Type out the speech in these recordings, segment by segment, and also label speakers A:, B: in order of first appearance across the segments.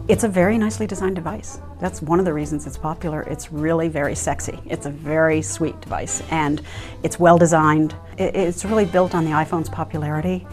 A: It's a very nicely designed device. That's one of the reasons it's popular. It's really very sexy. It's a very sweet device, and it's well designed. It's really built on the iPhone's popularity,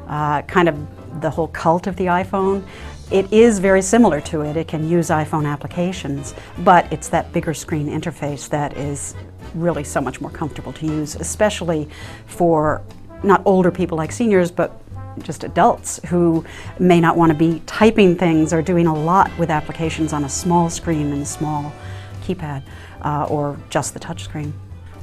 A: kind of the whole cult of the iPhone. It is very similar to it. It can use iPhone applications, but it's that bigger screen interface that is really so much more comfortable to use, especially for not older people like seniors, but just adults who may not want to be typing things or doing a lot with applications on a small screen and a small keypad or just the touch screen.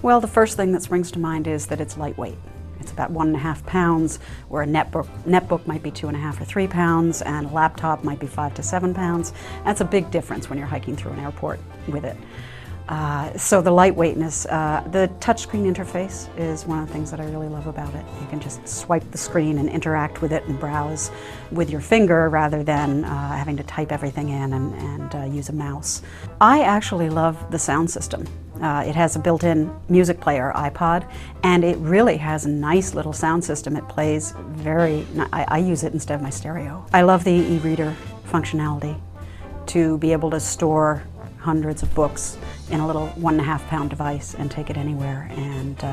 A: Well, the first thing that springs to mind is that it's lightweight. It's about 1.5 pounds, where a netbook might be 2.5 or 3 pounds, and a laptop might be 5 to 7 pounds. That's a big difference when you're hiking through an airport with it. So the lightweightness, the touchscreen interface is one of the things that I really love about it. You can just swipe the screen and interact with it and browse with your finger rather than having to type everything in and use a mouse. I actually love the sound system. It has a built-in music player, iPod, and it really has a nice little sound system. It plays I use it instead of my stereo. I love the e-reader functionality to be able to store hundreds of books in a little 1.5 pound device and take it anywhere and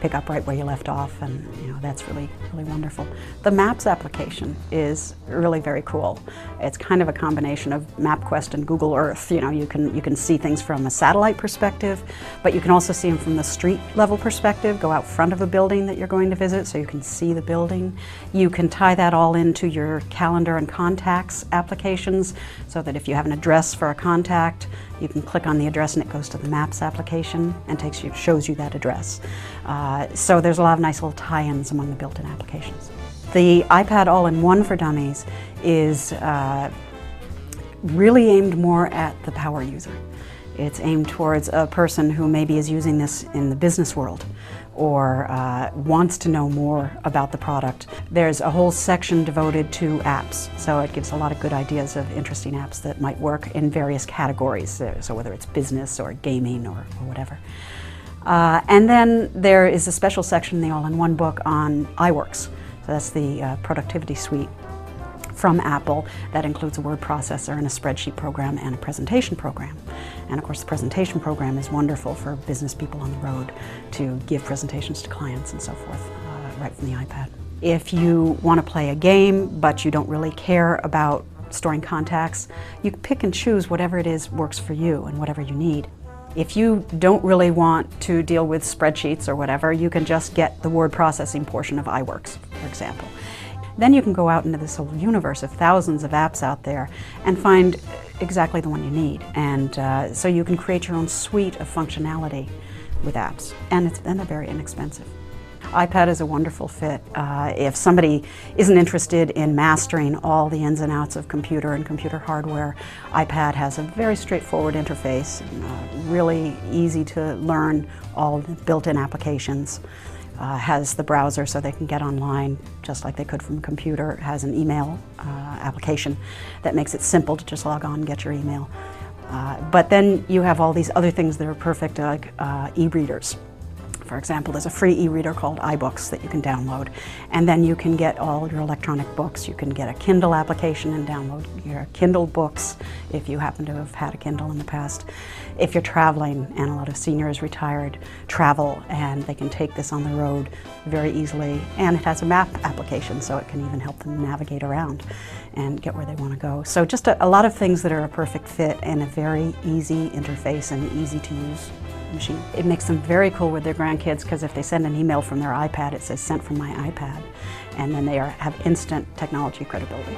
A: pick up right where you left off, and that's really wonderful. The Maps application is really very cool. It's kind of a combination of MapQuest and Google Earth. You can see things from a satellite perspective, but you can also see them from the street level perspective. Go out front of a building that you're going to visit so you can see the building. You can tie that all into your calendar and contacts applications so that if you have an address for a contact, you can click on the address and it goes to the Maps application and shows you that address. So there's a lot of nice little tie-ins among the built-in applications. The iPad All-in-One for Dummies is really aimed more at the power user. It's aimed towards a person who maybe is using this in the business world or wants to know more about the product. There's a whole section devoted to apps, so it gives a lot of good ideas of interesting apps that might work in various categories, so whether it's business or gaming or whatever. And then there is a special section in the All-in-One book on iWorks, so that's the productivity suite from Apple that includes a word processor and a spreadsheet program and a presentation program. And of course the presentation program is wonderful for business people on the road to give presentations to clients and so forth right from the iPad. If you want to play a game but you don't really care about storing contacts, you can pick and choose whatever it is works for you and whatever you need. If you don't really want to deal with spreadsheets or whatever, you can just get the word processing portion of iWorks, for example. Then you can go out into this whole universe of thousands of apps out there and find exactly the one you need. And so you can create your own suite of functionality with apps, and they're very inexpensive. iPad is a wonderful fit. If somebody isn't interested in mastering all the ins and outs of computer and computer hardware, iPad has a very straightforward interface, really easy to learn, all the built-in applications. Has the browser so they can get online just like they could from a computer. It has an email application that makes it simple to just log on and get your email. But then you have all these other things that are perfect, like e-readers. For example, there's a free e-reader called iBooks that you can download, and then you can get all your electronic books. You can get a Kindle application and download your Kindle books if you happen to have had a Kindle in the past. If you're traveling, and a lot of seniors retired travel, and they can take this on the road very easily, and it has a map application so it can even help them navigate around and get where they want to go. So just a lot of things that are a perfect fit and a very easy interface and easy to use machine. It makes them very cool with their grandkids, because if they send an email from their iPad, it says sent from my iPad, and then they have instant technology credibility.